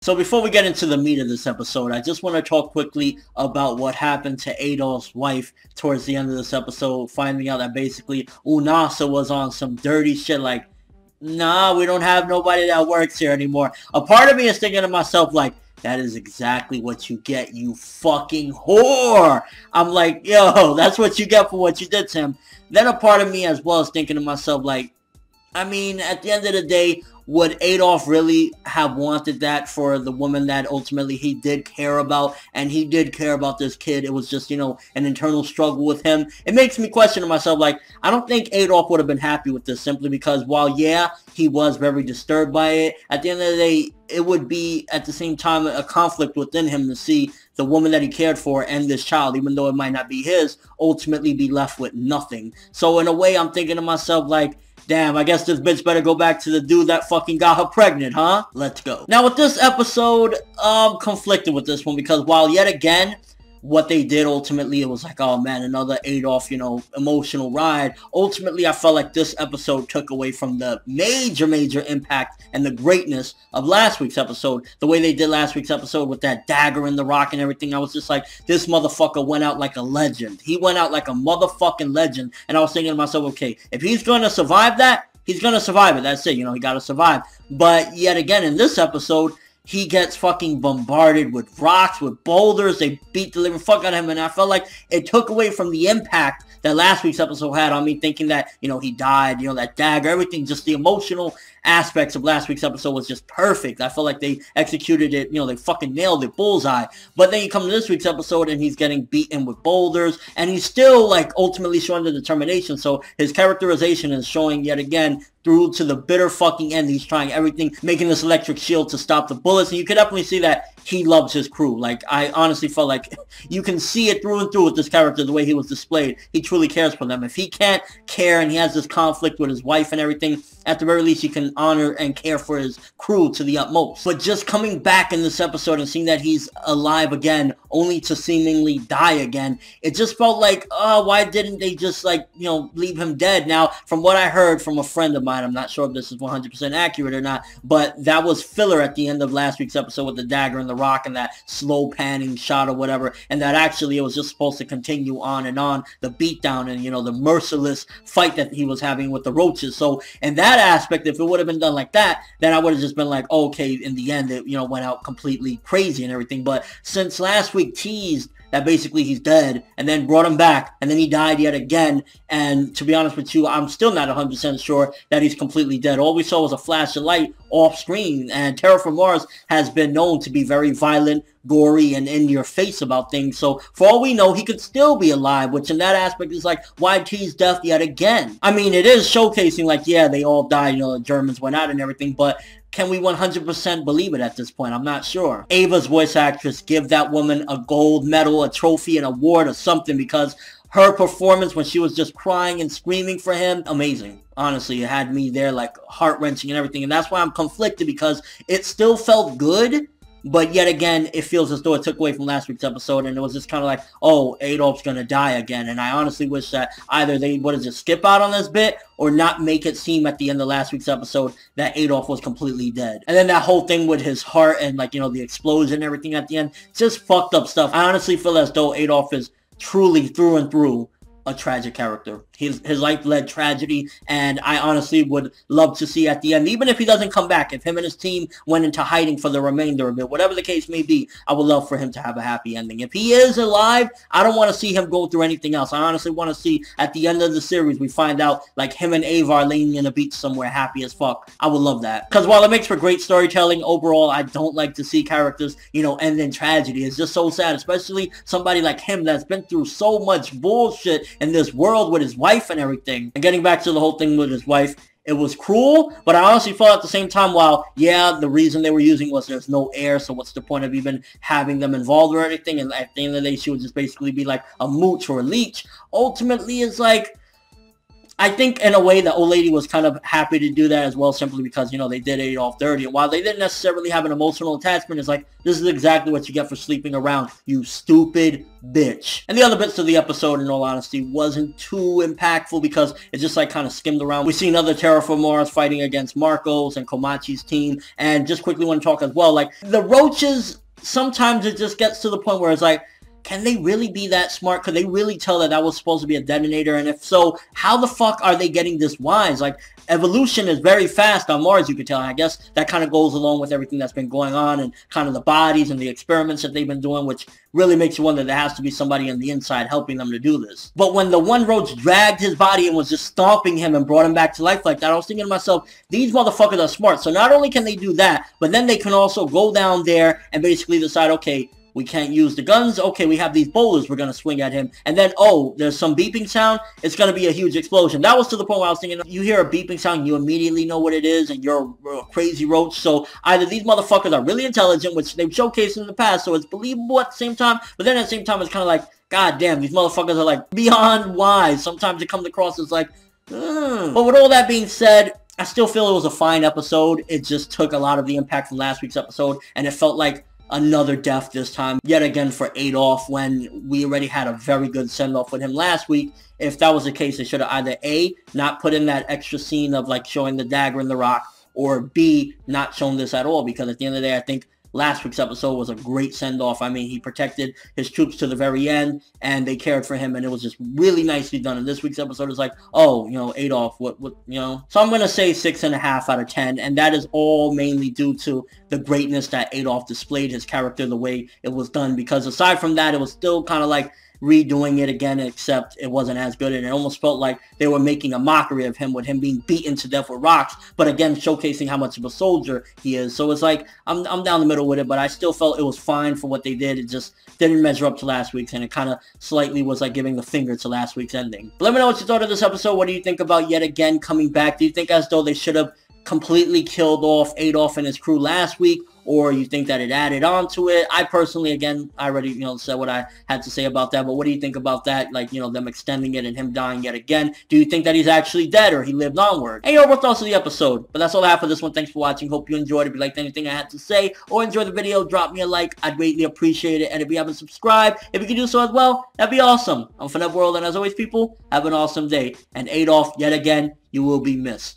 So before we get into the meat of this episode, I just want to talk quickly about what happened to Adolf's wife towards the end of this episode, finding out that basically Unasa was on some dirty shit like, nah, we don't have nobody that works here anymore. A part of me is thinking to myself like, that is exactly what you get, you fucking whore. I'm like, yo, that's what you get for what you did to him. Then a part of me as well is thinking to myself like, I mean, at the end of the day, would Adolf really have wanted that for the woman that ultimately he did care about? And he did care about this kid. It was just, you know, an internal struggle with him. It makes me question myself, like, I don't think Adolf would have been happy with this simply because while, yeah, he was very disturbed by it, at the end of the day, it would be at the same time a conflict within him to see the woman that he cared for and this child, even though it might not be his, ultimately be left with nothing. So in a way, I'm thinking to myself, like, damn, I guess this bitch better go back to the dude that fucking got her pregnant, huh? Let's go. Now, with this episode, I'm conflicted with this one because while yet again, what they did ultimately, it was like, oh man, another Adolf, you know, emotional ride. Ultimately, I felt like this episode took away from the major impact and the greatness of last week's episode. The way they did last week's episode with that dagger in the rock and everything, I was just like, this motherfucker went out like a legend. He went out like a motherfucking legend. And I was thinking to myself, okay, if he's going to survive that, he's going to survive it. That's it. You know, he got to survive. But yet again, in this episode, he gets fucking bombarded with rocks, with boulders. They beat the living fuck out of him. And I felt like it took away from the impact that last week's episode had on me, thinking that, you know, he died, you know, that dagger, everything, just the emotional aspects of last week's episode was just perfect. I felt like they executed it, you know, they fucking nailed it, bullseye. But then you come to this week's episode and he's getting beaten with boulders and he's still like ultimately showing the determination. So his characterization is showing yet again through to the bitter fucking end. He's trying everything, making this electric shield to stop the bullets. And you can definitely see that he loves his crew. Like, I honestly felt like you can see it through and through with this character, the way he was displayed. He truly cares for them. If he can't care and he has this conflict with his wife and everything, at the very least, he can honor and care for his crew to the utmost. But just coming back in this episode and seeing that he's alive again, only to seemingly die again, it just felt like, oh, why didn't they just, like, you know, leave him dead? Now, from what I heard from a friend of mine, I'm not sure if this is 100% accurate or not, but that was filler at the end of last week's episode with the dagger and the rock and that slow panning shot or whatever, and that actually it was just supposed to continue on, the beatdown and, you know, the merciless fight that he was having with the roaches. So, in that aspect, if it would have been done like that, then I would have just been like, okay, in the end, it, you know, went out completely crazy and everything. But since last week teased that basically he's dead, and then brought him back, and then he died yet again, and to be honest with you, I'm still not 100% sure that he's completely dead. All we saw was a flash of light off screen, and Terra Formars has been known to be very violent, gory, and in your face about things, so for all we know, he could still be alive, which in that aspect is like, why tease death yet again? I mean, it is showcasing like, yeah, they all died, you know, the Germans went out and everything, but can we 100% believe it at this point? I'm not sure. Ava's voice actress, give that woman a gold medal, a trophy, an award, or something, because her performance when she was just crying and screaming for him, amazing. Honestly, it had me there like heart-wrenching and everything, and that's why I'm conflicted, because it still felt good, but yet again, it feels as though it took away from last week's episode, and it was just kind of like, oh, Adolf's gonna die again, and I honestly wish that either they would have just skip out on this bit, or not make it seem at the end of last week's episode that Adolf was completely dead. And then that whole thing with his heart and, like, you know, the explosion and everything at the end, just fucked up stuff. I honestly feel as though Adolf is truly, through and through, a tragic character. His life led tragedy, and I honestly would love to see at the end, even if he doesn't come back, if him and his team went into hiding for the remainder of it, whatever the case may be, I would love for him to have a happy ending. If he is alive, I don't want to see him go through anything else. I honestly want to see at the end of the series, we find out like him and Ava are laying in a beach somewhere happy as fuck. I would love that. Because while it makes for great storytelling, overall, I don't like to see characters, you know, end in tragedy. It's just so sad, especially somebody like him that's been through so much bullshit in this world with his wife and everything. And getting back to the whole thing with his wife, it was cruel, but I honestly felt at the same time, while, yeah, the reason they were using was there's no heir, so what's the point of even having them involved or anything, and at the end of the day, she would just basically be like a mooch or a leech. Ultimately, it's like, I think in a way the old lady was kind of happy to do that as well, simply because, you know, they did Adolf dirty. And while they didn't necessarily have an emotional attachment, it's like, this is exactly what you get for sleeping around, you stupid bitch. And the other bits of the episode, in all honesty, wasn't too impactful because it just like kind of skimmed around. We've seen other Terra Formars fighting against Marco's and Komachi's team. And just quickly want to talk as well, like, the roaches, sometimes it just gets to the point where it's like, can they really be that smart? Could they really tell that that was supposed to be a detonator? And if so, how the fuck are they getting this wise? Like, evolution is very fast on Mars, you could tell. And I guess that kind of goes along with everything that's been going on and kind of the bodies and the experiments that they've been doing, which really makes you wonder there has to be somebody on the inside helping them to do this. But when the one roach dragged his body and was just stomping him and brought him back to life like that, I was thinking to myself, these motherfuckers are smart. So not only can they do that, but then they can also go down there and basically decide, okay, we can't use the guns. Okay, we have these boulders we're going to swing at him. And then, oh, there's some beeping sound. It's going to be a huge explosion. That was to the point where I was thinking, you hear a beeping sound, you immediately know what it is, and you're a crazy roach. So either these motherfuckers are really intelligent, which they've showcased in the past, so it's believable at the same time. But then at the same time, it's kind of like, God damn, these motherfuckers are like beyond wise. Sometimes it comes across as like, But with all that being said, I still feel it was a fine episode. It just took a lot of the impact from last week's episode, and it felt like another death this time, yet again for Adolf, when we already had a very good send-off with him last week. If that was the case, they should have either A, not put in that extra scene of like showing the dagger in the rock, or B, not shown this at all, because at the end of the day, I think last week's episode was a great send-off. I mean, he protected his troops to the very end, and they cared for him, and it was just really nicely done. And this week's episode is like, oh, you know, Adolf, what, you know? So I'm going to say 6.5 out of 10, and that is all mainly due to the greatness that Adolf displayed his character the way it was done, because aside from that, it was still kind of like redoing it again, except it wasn't as good, and it almost felt like they were making a mockery of him with him being beaten to death with rocks, but again showcasing how much of a soldier he is. So it's like I'm down the middle with it, but I still felt it was fine for what they did. It just didn't measure up to last week's, and it kind of slightly was like giving the finger to last week's ending. But let me know what you thought of this episode. What do you think about yet again coming back? Do you think as though they should have completely killed off Adolf and his crew last week, or you think that it added on to it? I personally, again, I already, you know, said what I had to say about that, but what do you think about that? Like, you know, them extending it and him dying yet again. Do you think that he's actually dead or he lived onward? Hey, yo, what thoughts of the episode? But that's all I have for this one. Thanks for watching. Hope you enjoyed. If you liked anything I had to say or enjoyed the video, drop me a like. I'd greatly appreciate it. And if you haven't subscribed, if you could do so as well, that'd be awesome. I'm ForneverWorld, and as always, people, have an awesome day. And Adolf, yet again, you will be missed.